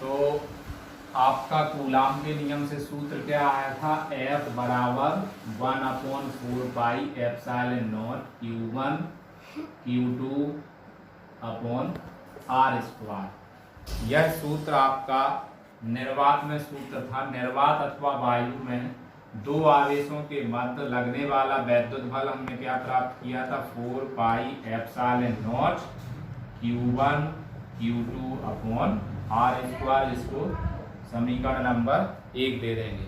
तो आपका कूलाम के नियम से सूत्र क्या आया था, F बराबर 1/4 pi epsilon not Q1 Q2 upon R square. यह सूत्र आपका निर्वात में सूत्र था। निर्वात अथवा वायु में दो आवेशों के मध्य लगने वाला वैद्युत बल हमने क्या प्राप्त किया था, 4 pi epsilon not Q1 Q2 upon R square. इसको समीकरण नंबर 1 दे देंगे।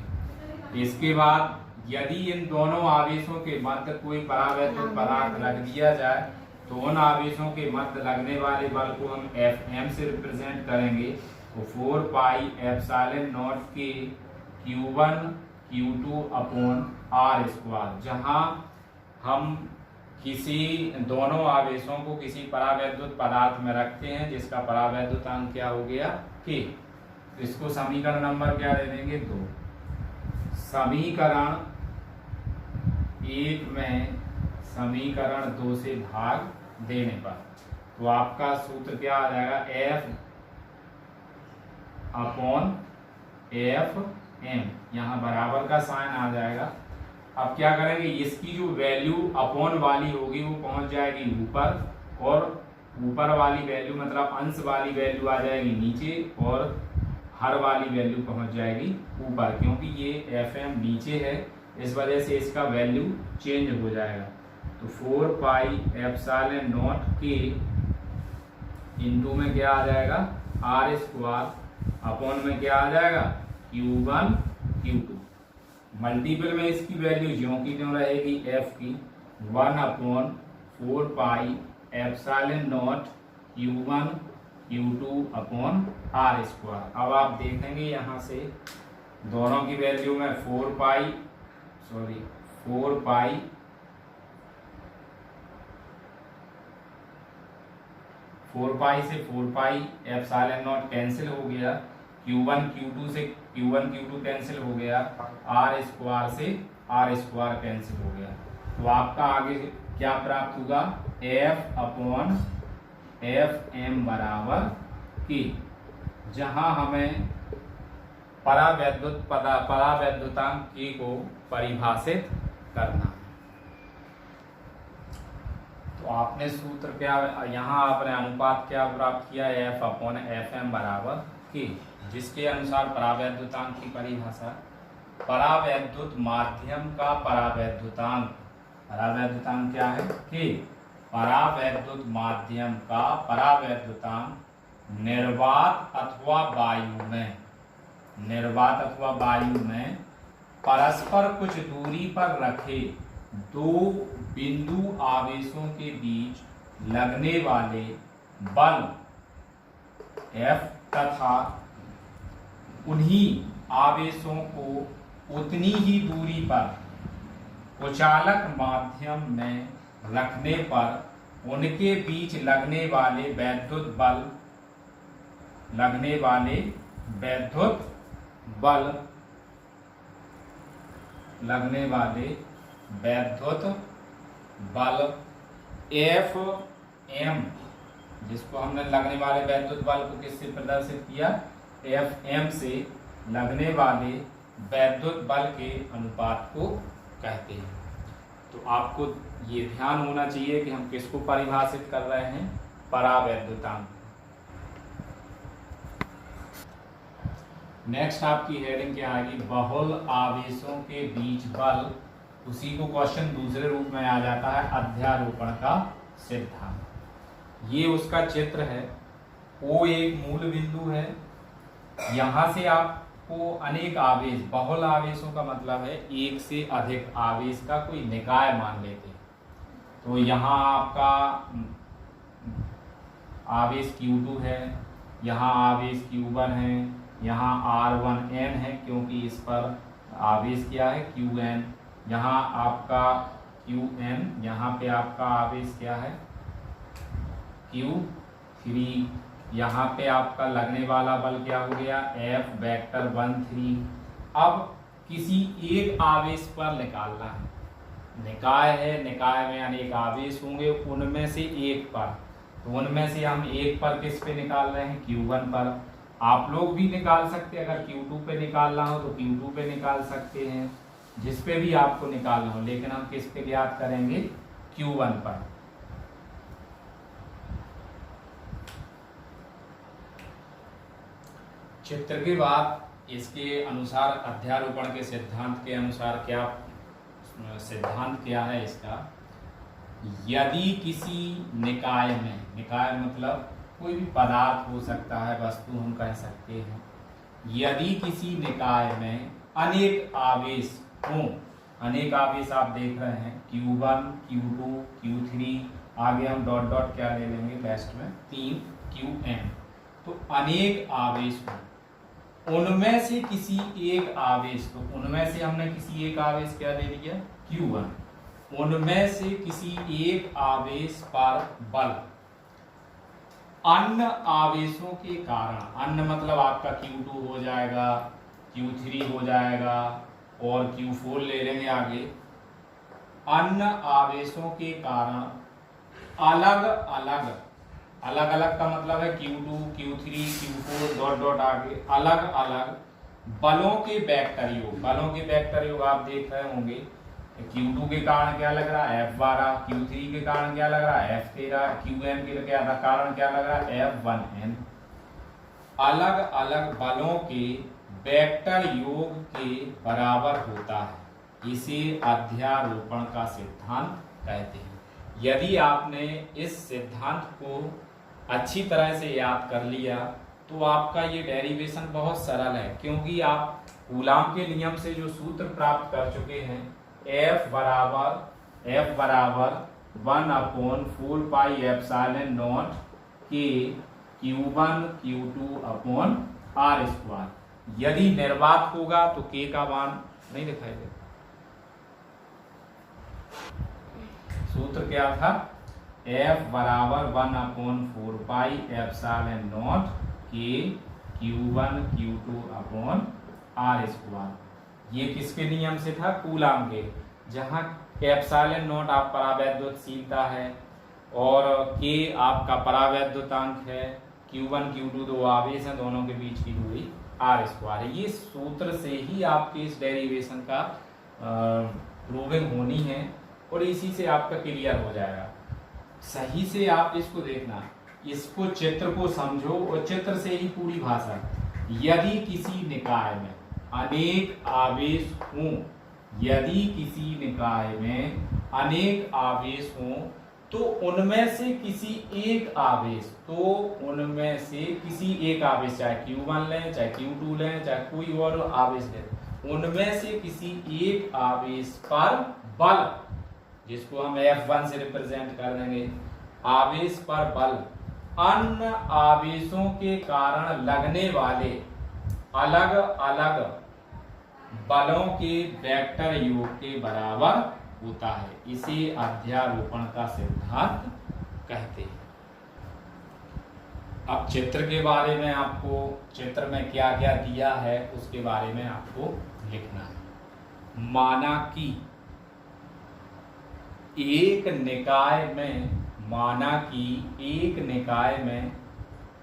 इसके बाद यदि इन दोनों आवेशों के मध्य कोई परावैद्युत पदार्थ रख दिया जाए तो उन आवेशों के मध्य लगने वाले बल को हम Fm से रिप्रेजेंट करेंगे। तो 4 पाई एप्सिलॉन नॉट के Q1 Q2 upon R square, जहां हम किसी दोनों आवेशों को किसी परावैद्युत पदार्थ में रखते हैं जिसका परावैद्युतांक क्या हो गया, K। इसको समीकरण नंबर क्या दे देंगे, 2। समीकरण 1 में समीकरण 2 से भाग देने पर तो आपका सूत्र क्या आ जाएगा, F अपॉन Fm, यहाँ बराबर का साइन आ जाएगा। अब क्या करेंगे, इसकी जो वैल्यू अपॉन वाली होगी वो पहुंच जाएगी ऊपर, और ऊपर वाली वैल्यू मतलब अंश वाली वैल्यू आ जाएगी नीचे, और हर वाली वैल्यू पहुंच जाएगी ऊपर, क्योंकि ये Fm नीचे है, इस वजह से इसका वैल्यू चेंज हो जाएगा। तो 4 पाई एप्सिलॉन नॉट के इंटू में क्या आ जाएगा, R स्क्वायर अपॉन में क्या आ जाएगा, Q1 Q2। मल्टीपल में इसकी वैल्यू ज्यों की त्यों रहेगी, F की 1/4 pi epsilon not Q1 Q2 upon R square. अब आप देखेंगे यहाँ से दोनों की वैल्यू में 4 पाई से 4 पाई एप्सिलॉन नॉट कैंसिल हो गया, Q1 Q2 से Q1 Q2 कैंसिल हो गया, R स्क्वायर से R स्क्वायर कैंसिल हो गया। तो आपका आगे क्या प्राप्त होगा, F अपॉन Fm बराबर K, जहां हमें परावैद्युतांक K को परिभाषित करना है। तो आपने सूत्र क्या, यहाँ आपने अनुपात क्या प्राप्त किया, F अपॉन Fm बराबर K, जिसके अनुसार परावैद्युतांक की परिभाषा, परावैद्युत माध्यम का परावैद्युतांक क्या है, K। परावैद्युत माध्यम का परावैद्युतांक निर्वात अथवा वायु में परस्पर कुछ दूरी पर रखे दो बिंदु आवेशों के बीच लगने वाले बल F तथा उन्हीं आवेशों को उतनी ही दूरी पर कुचालक माध्यम में रखने पर उनके बीच लगने वाले वैद्युत बल Fm, जिसको हमने लगने वाले वैद्युत बल को किससे प्रदर्शित किया, Fm से लगने वाले वैद्युत बल के अनुपात को कहते हैं। तो आपको ये ध्यान होना चाहिए कि हम किसको परिभाषित कर रहे हैं, परावैद्युतांक। नेक्स्ट आपकी हेडिंग क्या आएगी, बहुल आवेशों के बीच बल। उसी को क्वेश्चन दूसरे रूप में आ जाता है, अध्यारोपण का सिद्धांत। ये उसका चित्र है। O एक मूल बिंदु है, यहाँ से आपको अनेक आवेश, बहुल आवेशों का मतलब है एक से अधिक आवेश का कोई निकाय मान लेते हैं। तो यहाँ आपका आवेश Q2 है, यहाँ आवेश Q1 है, यहाँ R1n है क्योंकि इस पर आवेश क्या है, Qn। यहाँ आपका Qn, यहाँ पे आपका आवेश क्या है, Q3। यहाँ पे आपका लगने वाला बल क्या हो गया, F वेक्टर 1 3। अब किसी एक आवेश पर निकालना है, निकाय है, निकाय में अनेक आवेश होंगे, उनमें से एक पर, तो उनमें से हम एक पर किस पे निकाल रहे हैं, Q1 पर। आप लोग भी निकाल सकते हैं, अगर Q2 पे निकालना हो तो Q2 पे निकाल सकते हैं, जिस पे भी आपको निकालना हो, लेकिन हम किस पे याद करेंगे, Q1 पर। चित्र के बाद इसके अनुसार अध्यारोपण के सिद्धांत के अनुसार क्या सिद्धांत क्या है इसका, यदि किसी निकाय में, निकाय मतलब कोई भी पदार्थ हो सकता है, वस्तु हम कह सकते हैं, यदि किसी निकाय में अनेक आवेश हों, अनेक आवेश आप देख रहे हैं Q1 Q2 Q3, आगे हम डॉट डॉट क्या ले लेंगे लास्ट में 3 Qn, तो अनेक आवेश हों, उनमें से किसी एक आवेश, तो उनमें से हमने किसी एक आवेश क्या ले लिया Q1, उनमें से किसी एक आवेश पर बल अन्य आवेशों के कारण, अन्य मतलब आपका Q2 हो जाएगा, Q3 हो जाएगा और Q4 ले लेंगे आगे, अन्य आवेशों के कारण अलग अलग, अलग अलग का मतलब है Q2 Q3 Q4 dot dot आगे, अलग अलग बलों के वेक्टर योग, बलों के वेक्टर योग आप देख रहे होंगे, Q2 के कारण क्या लग रहा है F12, Q3 के कारण क्या लग रहा है F13, Qn के कारण क्या लग रहा है F1n, अलग अलग बलों के वेक्टर योग के बराबर होता है, इसे अध्यारोपण का सिद्धांत कहते हैं। यदि आपने इस सिद्धांत को अच्छी तरह से याद कर लिया तो आपका ये डेरिवेशन बहुत सरल है, क्योंकि आप कूलाम के नियम से जो सूत्र प्राप्त कर चुके हैं, F बराबर 1/4 पाई एप्सिलॉन नॉट के Q1 Q2 upon R square, यदि निर्वात होगा तो K का मान नहीं दिखाई देता। सूत्र क्या था, F बराबर 1/4 पाई एप्सिलॉन नॉट के Q1 Q2 upon R square, ये किसके नियम से था, कूलाम के, जहां एप्सिलॉन नॉट आप परावैद्युतशीलता है और K आपका परावैद्युतांक है, Q1 Q2 दो आवेश हैं, दोनों के बीच की दूरी R स्क्वायर है। ये सूत्र से ही आपके इस डेरिवेशन का प्रूविंग होनी है और इसी से आपका क्लियर हो जाएगा। सही से आप इसको देखना, इसको चित्र को समझो और चित्र से ही पूरी भाषा। यदि किसी निकाय में अनेक आवेश हों, यदि किसी निकाय में अनेक आवेश हों तो उनमें से किसी एक आवेश, तो उनमें से किसी एक आवेश, चाहे Q1 लें चाहे Q2 लें चाहे कोई और आवेश लें, उनमें से किसी एक आवेश पर बल, जिसको हम F1 से रिप्रेजेंट कर देंगे, आवेश पर बल अन्य आवेशों के कारण लगने वाले अलग अलग बलों के वेक्टर योग के बराबर होता है, इसे अध्यारोपण का सिद्धांत कहते हैं। अब चित्र के बारे में आपको, चित्र में क्या क्या दिया है उसके बारे में आपको लिखना है। माना कि एक निकाय में, माना कि एक निकाय में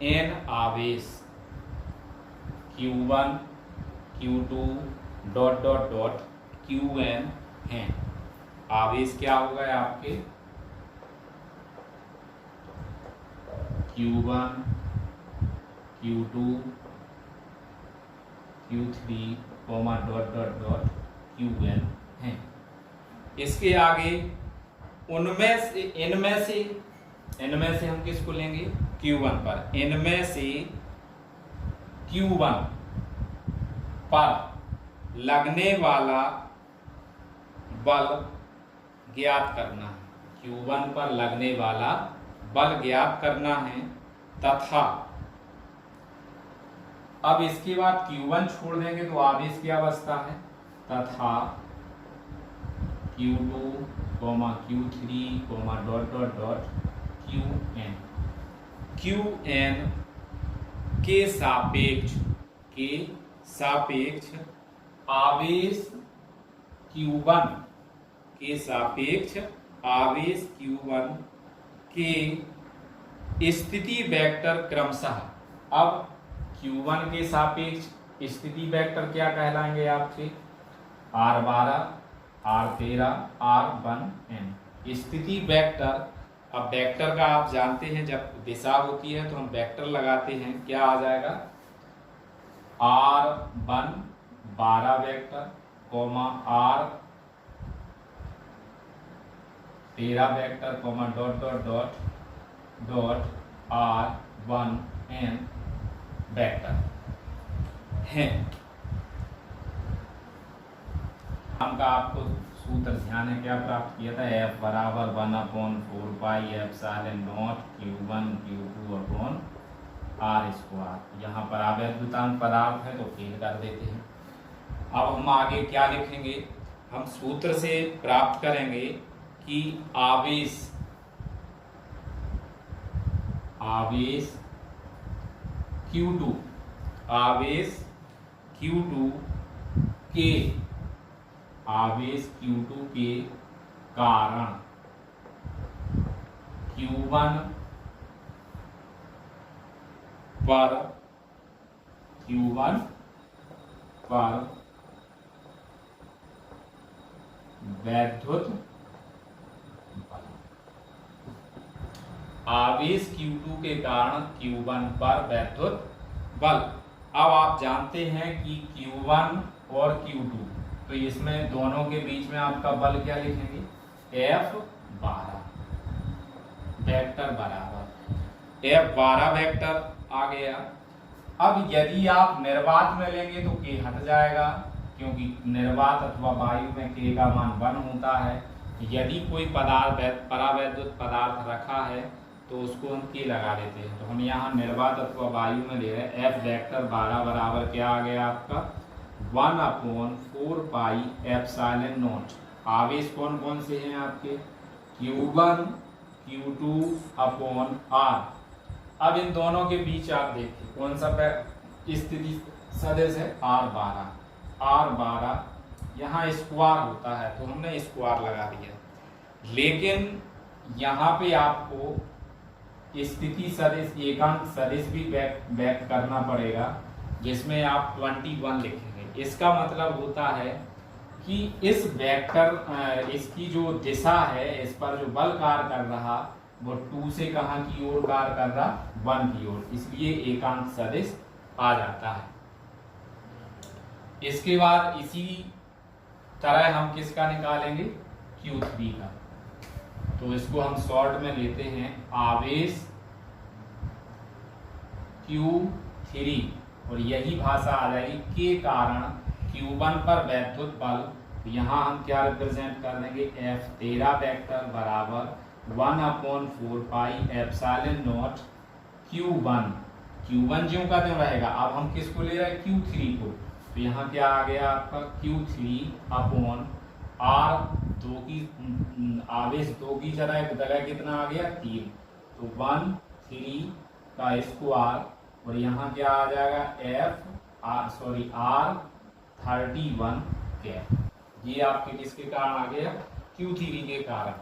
n आवेश Q1 Q2 dot dot dot Qn हैं। आवेश क्या हो गए आपके, Q1 Q2 Q3 dot dot dot Qn हैं। इसके आगे उनमें से, इनमें से हम किसको लेंगे, Q1 पर, इनमें से Q1 पर लगने वाला बल ज्ञात करना है, Q1 पर लगने वाला बल ज्ञात करना है, तथा अब इसके बाद Q1 छोड़ देंगे तो आवेश की अवस्था है, तथा Q2 Q3 dot dot dot Qn के सापेक्ष आवेश Q1 के सापेक्ष आवेश Q1 के स्थिति वेक्टर क्रमशः, अब Q1 के सापेक्ष स्थिति वेक्टर क्या कहलाएंगे आपके? R12, R13, R1n। स्थिति वेक्टर, अब वेक्टर का आप जानते हैं जब दिशा होती है तो हम वेक्टर लगाते हैं, क्या आ जाएगा? R1 12 vector, comma R13 vector, comma dot dot dot dot R1n vector है। हम का आपको सूत्र ध्यान है क्या प्राप्त किया था? F बराबर 1/4 pi epsilon not Q1 Q2 R square. यहाँ पर आवेद्युतांक पदार्थ है तो फेल कर देते हैं। अब हम आगे क्या लिखेंगे? हम सूत्र से प्राप्त करेंगे कि आवेश Q2 के कारण Q1 पर वैद्युत बल। आवेश Q2 के कारण Q1 पर वैद्युत बल। अब आप जानते हैं कि Q1 और Q2, तो इसमें दोनों के बीच में आपका बल क्या लिखेंगे? F12 वेक्टर बराबर F12 वेक्टर आ गया। अब यदि आप निर्वात में लेंगे तो K हट जाएगा, क्योंकि निर्वात अथवा वायु में K का मान 1 होता है। यदि कोई परावैद्युत पदार्थ रखा है तो उसको हम K लगा देते हैं। तो हम यहाँ निर्वात अथवा वायु में ले रहे हैं। F वेक्टर 12 बराबर क्या आ गया आपका? 1/4 पाई एप्सिलॉन नॉट। आवेश कौन कौन से हैं आपके? Q1 Q2 upon R। अब इन दोनों के बीच आप देखिए कौन सा स्थिति सदिश है? R12 यहाँ स्क्वायर होता है तो हमने स्क्वायर लगा दिया। लेकिन यहाँ पे आपको स्थिति सदिश, एकांक सदिश भी व्यक्त करना पड़ेगा, जिसमें आप 21 लिखेंगे। इसका मतलब होता है कि इस वेक्टर, इसकी जो दिशा है, इस पर जो बल कार्य कर रहा वो 2 से कहाँ की ओर कार्य कर रहा? 1 की ओर, इसलिए एकांक सदिश आ जाता है। इसके बाद इसी तरह हम किसका निकालेंगे? Q3 का। तो इसको हम शॉर्ट में लेते हैं, आवेश Q3, और यही भाषा आ जाएगी के कारण Q1 पर वैद्युत बल। तो यहाँ हम क्या रिप्रेजेंट कर देंगे? F13 वेक्टर बराबर 1/4 पाई एप्सिलॉन नॉट Q1 ज्यों का त्यों रहेगा। अब हम किसको ले रहे हैं? Q3 को। तो यहाँ क्या आ गया आपका? Q3 अपॉन R, आवेश 2 की जगह कितना आ गया? 3, तो 1/3 का स्क्वायर, और यहाँ क्या आ जाएगा? R31 cap. ये आपके किसके कारण आ गया? Q3 के कारण।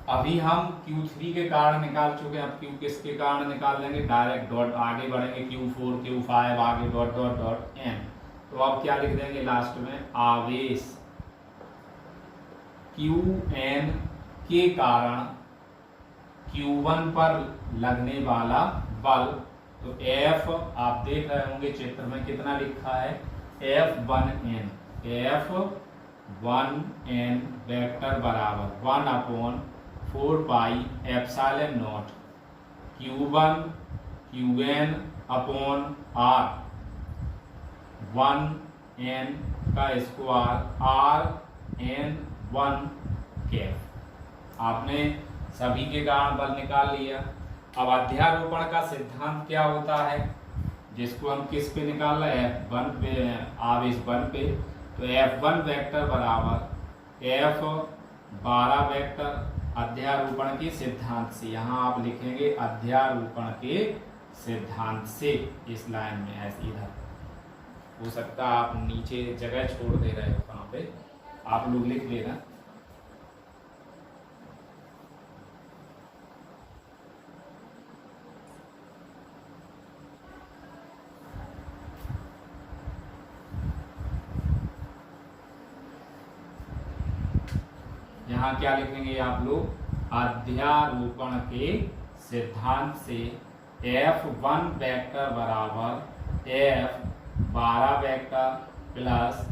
अभी हम Q3 के कारण निकाल चुके हैं, अब Q किसके कारण निकाल लेंगे? डायरेक्ट डॉट आगे बढ़ेंगे, Q4 Q5 आगे डॉट डॉट डॉट n। तो अब क्या लिख देंगे लास्ट में? आवेश Qn के कारण Q1 पर लगने वाला बल। तो F आप देख रहे होंगे चित्र में कितना लिखा है? F1n वेक्टर बराबर 1/4 pi epsilon not Q1 Qn upon R 1n का स्क्वायर Rn1 कैप। आपने सभी के कारण बल निकाल लिया। अब अध्यारोपण का सिद्धांत क्या होता है, जिसको हम किस पे निकाल रहे हैं? F1 पे, आवेश 1 पे। तो F1 वेक्टर बराबर F12 वेक्टर अध्यारोपण के सिद्धांत से। यहाँ आप लिखेंगे अध्यारोपण के सिद्धांत से, इस लाइन में ऐसे इधर। हो सकता है आप नीचे जगह छोड़ दे रहे हो, वहां पे आप लोग लिख लेना। यहाँ क्या लिखेंगे आप लोग, अध्यारोपण के सिद्धांत से F1 वेक्टर बराबर F12 vector plus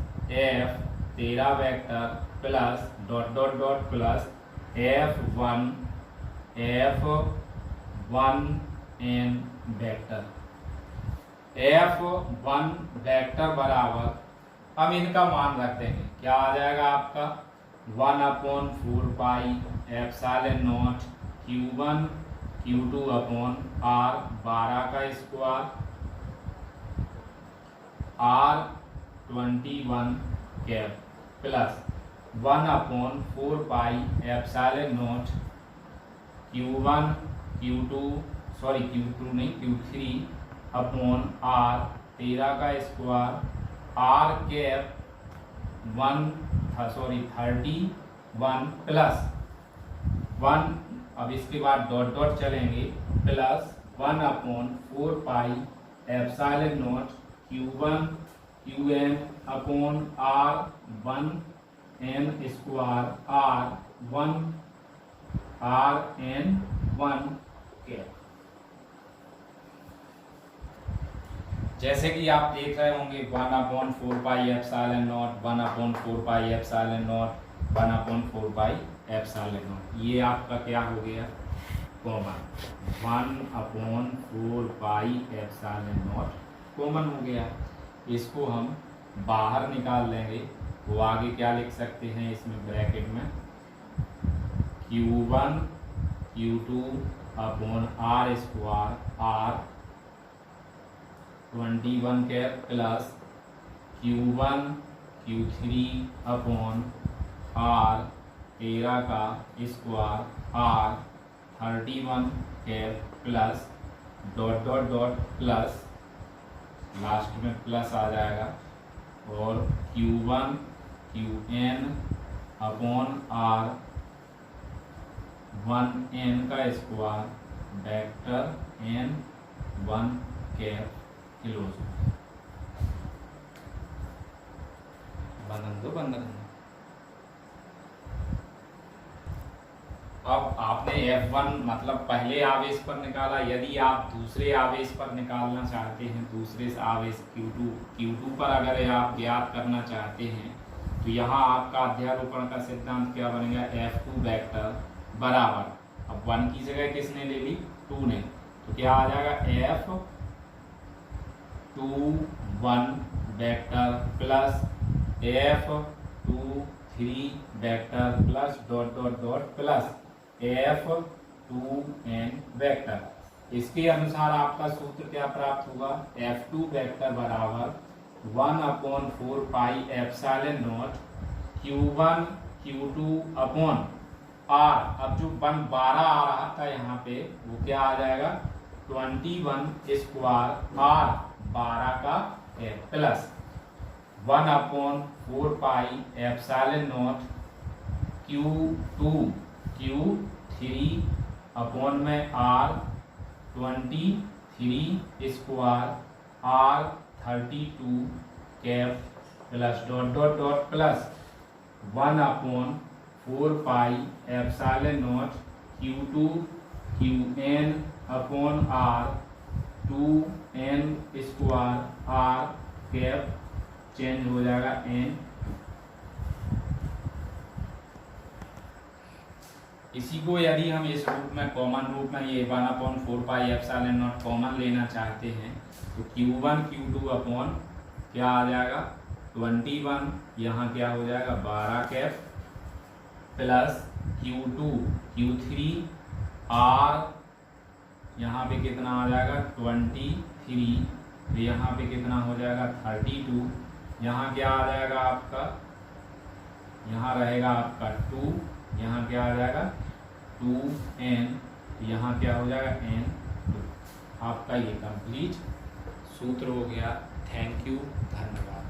F13 vector plus dot dot dot plus F1 n vector. F1 vector बराबर, हम इनका मान रख देंगे, क्या आ जाएगा आपका 1/4 pi epsilon not Q1 Q2 upon R 12 का square R21 cap plus 1/4 pi epsilon not Q1 Q3 upon R 13 का स्क्वायर R कैप 31 प्लस 1, अब इसके बाद डॉट डॉट चलेंगे, plus 1/4 pi epsilon not Q1 Qn upon R1n square Rn1 cap. जैसे कि आप देख रहे होंगे 1/4 pi epsilon not 1/4 pi epsilon not 1/4 pi epsilon not, ये आपका क्या हो गया, common 1/4 pi epsilon not common हो गया। इसको हम बाहर निकाल लेंगे, वो आगे क्या लिख सकते हैं इसमें ब्रैकेट में, Q1 Q2 upon R square R21 cap plus Q1 Q3 upon R13 का square R31 cap plus dot dot dot plus last में प्लस आ जाएगा, और Q1 Qn अपॉन R1n का square vector n1 cap close. बंधन। अब आपने F1 मतलब पहले आवेश पर निकाला, यदि आप दूसरे आवेश पर निकालना चाहते हैं, दूसरे आवेश Q2 पर अगर आप ज्ञात करना चाहते हैं, तो यहाँ आपका अध्यारोपण का सिद्धांत क्या बनेगा, F2 वेक्टर बराबर, अब 1 की जगह किसने ले ली, 2 ने, तो क्या आ जाएगा F21 vector plus F23 vector plus dot dot dot plus F2n vector. इसके अनुसार आपका सूत्र क्या प्राप्त होगा, F2 वेक्टर बराबर 1/4 pi epsilon not Q1 Q2 upon R, अब जो 12 आ रहा था यहाँ पे वो क्या आ जाएगा 21 स्क्वायर R 12 का plus 1/4 pi epsilon not Q2 Q3 upon में R23 square R32 cap plus dot dot dot plus 1/4 pi epsilon not Q2 Qn upon R2n square R cap change हो जाएगा n। इसी को यदि हम इस रूप में कॉमन रूप में ये 1/4 पाई एप्सिलॉन नॉट कॉमन लेना चाहते हैं, तो Q1 Q2 अपॉन क्या आ जाएगा 21, यहाँ क्या हो जाएगा 12 cap plus Q2 Q3 R, यहाँ पे कितना आ जाएगा 23, तो यहाँ पे कितना हो जाएगा 32, यहाँ क्या आ जाएगा आपका, यहाँ रहेगा आपका 2, यहाँ क्या आ जाएगा 2n, यहाँ क्या हो जाएगा n। तो आपका ये कंप्लीट सूत्र हो गया। थैंक यू, धन्यवाद।